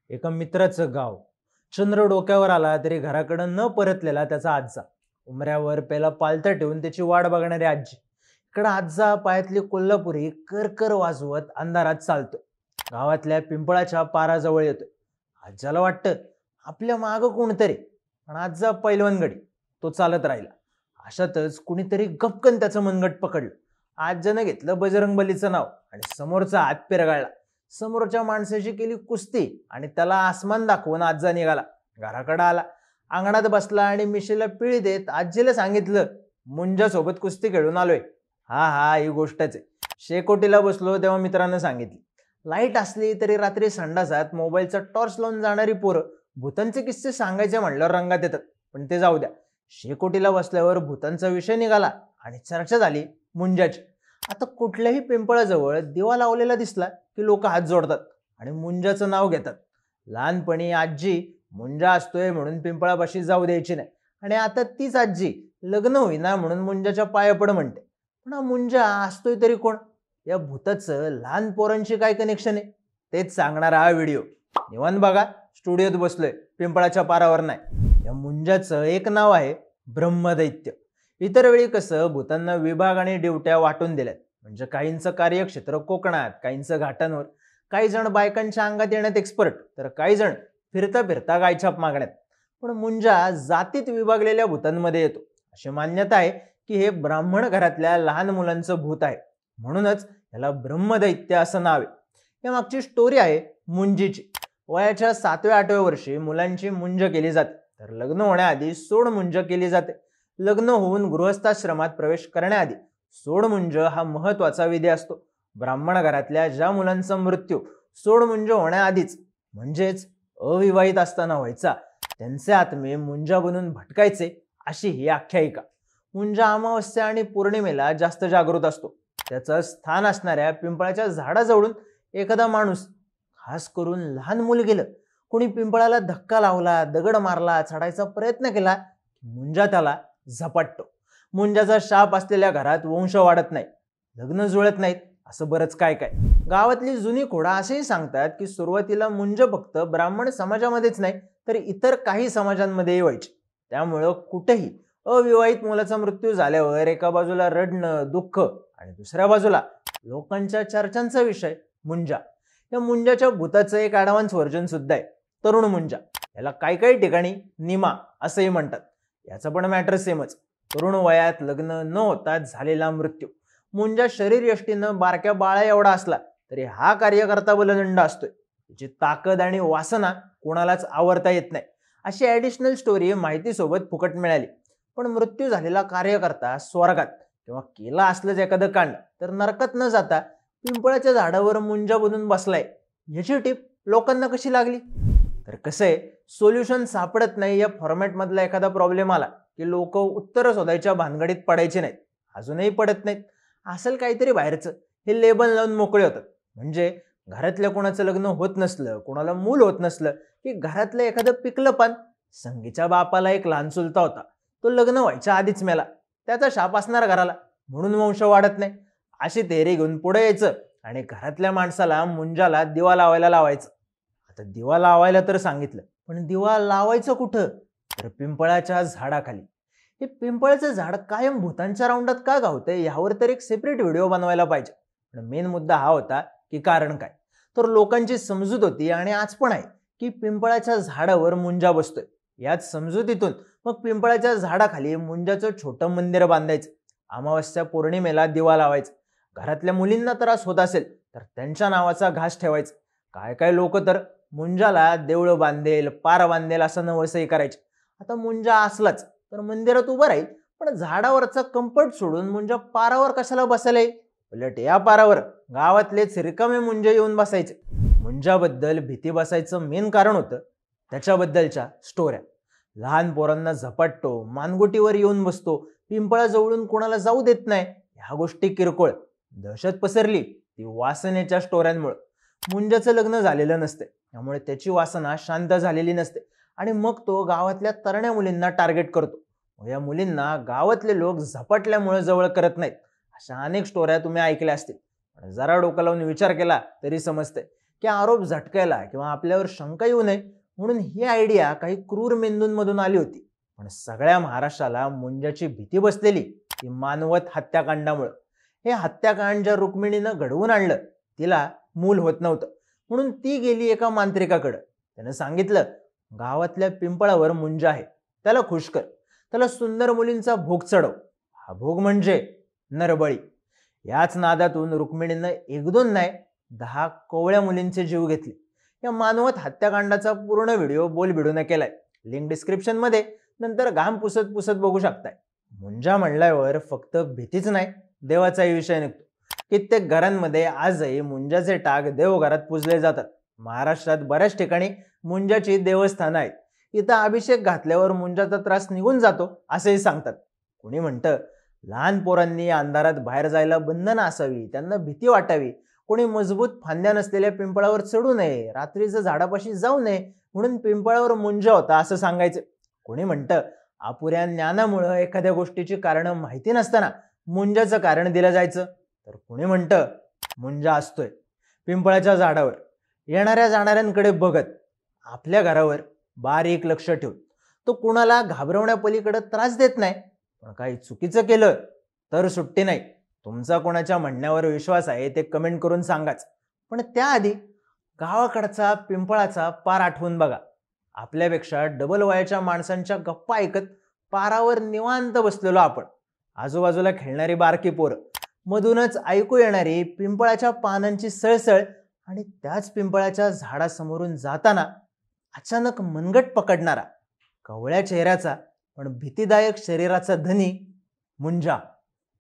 एका मित्राचं गाव. चंद्र डोक्यावर आला तरी घराकडे न परतलेला त्याचा आज्जा. उमऱ्यावर पेला पालथा ठेवून त्याची वाट बघणारी आजी. इकडं आज्जा पायातली कोल्हापुरी करकर वाजवत अंधारात चालतोय. गावातल्या पिंपळाच्या पाराजवळ येतोय. आज्याला वाटतं आपल्या माग कोणतरी, पण आज्जा पैलवानगडी. तो चालत राहिला. अशातच कुणीतरी गपकन त्याचं मनगट पकडलं. आज्यानं घेतलं बजरंगबलीचं नाव आणि समोरचा हात पिरगाळला. समोरच्या माणसाची केली कुस्ती आणि त्याला आसमान दाखवून आज्जा निघाला. घराकडे आला, अंगणात बसला आणि मिशीला पिळी देत आजीला सांगितलं, मुंजा सोबत कुस्ती खेळून आलोय. हा हा ही गोष्टच आहे. शेकोटीला बसलो तेव्हा मित्रानं सांगितली. लाईट असली तरी रात्री संडासात मोबाईलचा टॉर्च लावून जाणारी पोरं भूतांचे किस्से सांगायचे म्हणल्यावर रंगात येतात. पण ते जाऊ द्या. शेकोटीला बसल्यावर भूतांचा विषय निघाला आणि चर्चा झाली मुंजाची. आता कुठल्याही पिंपळाजवळ दिवा लावलेला दिसला की लोक हात जोडतात आणि मुंजाचं नाव घेतात. लहानपणी आजी मुंजा असतोय म्हणून पिंपळापाशी जाऊ द्यायची नाही, आणि आता तीच आजी लग्न होईना म्हणून मुंजाच्या पाया पड म्हणते. पण हा मुंजा असतोय तरी कोण? या भूताचं लहान पोरांशी काय कनेक्शन आहे तेच सांगणारा हा व्हिडिओ. निवांत बघा. स्टुडिओत बसलोय, पिंपळाच्या पारावर नाही. या मुंजाचं एक नाव आहे ब्रह्मदैत्य. इतर वेळी कसं भूतांना विभाग आणि ड्युट्या वाटून दिल्यात. म्हणजे काहींचं कार्यक्षेत्र कोकणात, काहींचं घाटांवर, काही जण बायकांच्या अंगात येण्यात एक्सपर्ट, तर काही जण फिरता फिरता गायछाप मागण्यात. पण मुंजा जातीत विभागलेल्या भूतांमध्ये येतो. अशी मान्यता आहे की हे ब्राह्मण घरातल्या लहान मुलांचं भूत आहे, म्हणूनच याला ब्रह्मदैत्य असं नाव आहे. या मागची स्टोरी आहे मुंजीची. वयाच्या 7व्या-8व्या वर्षी मुलांची मुंज केली जाते, तर लग्न होण्याआधी सोडमुंज केली जाते. लग्न होऊन गृहस्थाश्रमात प्रवेश करण्याआधी सोडमुंज हा महत्वाचा विधी असतो. ब्राह्मण घरातल्या ज्या मुलांचा मृत्यू सोडमुंज होण्याआधीच म्हणजेच अविवाहित असताना व्हायचा, त्यांचे आत्मे मुंजा बनून भटकायचे, अशी ही आख्यायिका. मुंजा अमावस्या आणि पौर्णिमेला जास्त जागृत असतो. त्याचं स्थान असणाऱ्या पिंपळाच्या झाडाजवळून एखादा माणूस, खास करून लहान मूल गेलं, कोणी पिंपळाला धक्का लावला, दगड मारला, चढायचा प्रयत्न केला, मुंजा त्याला झपाटतो. मुंजाचा शाप असलेल्या घरात वंश वाढत नाही, लग्न जुळत नाहीत, असं बरंच काय काय. गावातली जुनी खोडा असेही सांगतात की सुरुवातीला मुंज फक्त ब्राह्मण समाजामध्येच नाही तर इतर काही समाजांमध्येही व्हायची. त्यामुळं कुठेही अविवाहित मुलाचा मृत्यू झाल्यावर एका बाजूला रडणं, दुःख, आणि दुसऱ्या बाजूला लोकांच्या चर्चांचा विषय मुंजा. या मुंजाच्या भूताचं एक ॲडव्हान्स व्हर्जन सुद्धा आहे, तरुण मुंजा. याला काही काही ठिकाणी निमा असंही म्हणतात. याचा पण मॅटर सेमच. तरुण वयात लग्न न होता झालेला मृत्यू. मुंजा शरीर यष्टीनं बारक्या बाळा एवढा असला तरी हा कार्यकर्ता बलदंड असतोय. त्याची ताकद आणि वासना कोणालाच आवरता येत नाही. अशी ॲडिशनल स्टोरी माहितीसोबत फुकट मिळाली. पण मृत्यू झालेला कार्यकर्ता स्वर्गात किंवा केला असलंच एखादं कांड तर नरकात न जाता पिंपळाच्या झाडावर मुंजा बनून बसलाय, याची टीप लोकांना कशी लागली? तर कसं आहे, सोल्युशन सापडत नाही या फॉर्मॅटमधला एखादा प्रॉब्लेम आला की लोक उत्तरं शोधायच्या भानगडीत पडायचे नाहीत. अजूनही पडत नाहीत. असेल काहीतरी बाहेरचं हे लेबल लावून मोकळे होतात. म्हणजे घरातल्या कोणाचं लग्न होत नसलं, कोणाला मूल होत नसलं की घरातलं एखादं पिकलं पान. संगीच्या बापाला एक लहान चुलता होता, तो लग्न व्हायच्या आधीच मेला. त्याचा शाप असणार घराला, म्हणून वंश वाढत नाही. अशी थेरी घेऊन पुढे यायचं आणि घरातल्या माणसाला मुंजाला दिवा लावायला लावायचं. आता दिवा लावायला तर सांगितलं, पण दिवा लावायचं कुठं? तर पिंपळाच्या झाडाखाली. हे पिंपळाचं झाड कायम भूतांच्या राऊंडात का गावतंय यावर तर एक सेपरेट व्हिडिओ बनवायला पाहिजे. पण मेन मुद्दा हा होता की कारण काय? तर लोकांची समजूत होती आणि आज पण आहे की पिंपळाच्या झाडावर मुंजा बसतोय. याच समजुतीतून मग पिंपळाच्या झाडाखाली मुंजाचं छोटं मंदिर बांधायचं. अमावस्या पौर्णिमेला दिवा लावायचा. घरातल्या मुलींना त्रास होत असेल तर त्यांच्या नावाचा घास ठेवायचा. काय काय लोक तर मुंजाला देवळं बांधेल, पार बांधेल असं नवसही करायचे. आता मुंजा असलाच तर मंदिरात उभं राहील, पण झाडावरचा कम्फर्ट सोडून मुंजा पारावर कशाला बसायला येईल? उलट या पारावर गावातलेच रिकामे मुंजे येऊन बसायचे. मुंजाबद्दल भीती बसायचं मेन कारण होतं त्याच्याबद्दलच्या स्टोऱ्या. लहान पोरांना झपाटतो, मानगुटीवर येऊन बसतो, पिंपळाजवळून कोणाला जाऊ देत नाही, ह्या गोष्टी किरकोळ. दहशत पसरली ती वासनेच्या स्टोऱ्यांमुळे. मुंजाचं लग्न झालेलं नसते, त्यामुळे त्याची वासना शांत झालेली नसते आणि मग तो गावातल्या तरण्या मुलींना टार्गेट करतो. या मुलींना गावातले लोक झपाटल्यामुळे जवळ करत नाहीत. अशा अनेक स्टोऱ्या तुम्ही ऐकल्या असतील. जरा डोकं लावून विचार केला तरी समजते की आरोप झटकायला किंवा आपल्यावर शंका येऊ नये म्हणून ही आयडिया काही क्रूर मेंदूंमधून आली होती. पण सगळ्या महाराष्ट्राला मुंजाची भीती बसलेली ती मानवत हत्याकांडामुळं. हे हत्याकांड ज्या रुक्मिणीनं घडवून आणलं तिला मूल होत नव्हतं, म्हणून ती गेली एका मांत्रिकाकडं. त्यानं सांगितलं, गावातल्या पिंपळावर मुंजा आहे, त्याला खुश कर, त्याला सुंदर मुलींचा भोग चढव. हा भोग म्हणजे नरबळी. याच नादातून रुक्मिणीनं 1-2 नाही 10 कोवळ्या मुलींचे जीव घेतले. या मानवत हत्याकांडाचा पूर्ण व्हिडिओ बोलबिडून केलाय, लिंक डिस्क्रिप्शन मध्ये, नंतर घाम पुसत पुसत बघू शकताय. मुंजा म्हणल्यावर फक्त भीतीच नाही, देवाचाही विषय निघतो. कित्येक घरांमध्ये आजही मुंजाचे टाक देवघरात पूजले जातात. महाराष्ट्रात बऱ्याच ठिकाणी मुंजाची देवस्थानं आहेत. इथं अभिषेक घातल्यावर मुंजाचा त्रास निघून जातो असंही सांगतात. कोणी म्हणतं लहान पोरांनी अंधारात बाहेर जायला बंधनं असावी, त्यांना भीती वाटावी. कोणी मजबूत फांद्या नसलेल्या पिंपळावर चढू नये, रात्रीचं झाडापाशी जाऊ नये म्हणून पिंपळावर मुंजा होता असं सांगायचं. कोणी म्हणतं अपुऱ्या ज्ञानामुळं एखाद्या गोष्टीची कारणं माहिती नसताना मुंजाचं कारण दिलं जायचं. तर कोणी म्हणतं मुंजा असतोय पिंपळाच्या झाडावर, येणाऱ्या जाणाऱ्यांकडे बघत, आपल्या घरावर बारीक लक्ष ठेवून. तो कुणाला घाबरवण्यापलीकडे त्रास देत नाही, पण काही चुकीचं केलं तर सुट्टी नाही. तुमचा कोणाच्या म्हणण्यावर विश्वास आहे ते कमेंट करून सांगाच. पण त्याआधी गावाकडचा पिंपळाचा पार आठवून बघा. आपल्यापेक्षा डबल वयाच्या माणसांच्या गप्पा ऐकत पारावर निवांत बसलेलो आपण. आजूबाजूला खेळणारी बारकी पोरं, मधूनच ऐकू येणारी पिंपळाच्या पानांची सळसळ आणि त्याच पिंपळाच्या झाडासमोरून जाताना अचानक मनगट पकडणारा कवळ्या चेहऱ्याचा पण भीतीदायक शरीराचा धनी मुंजा.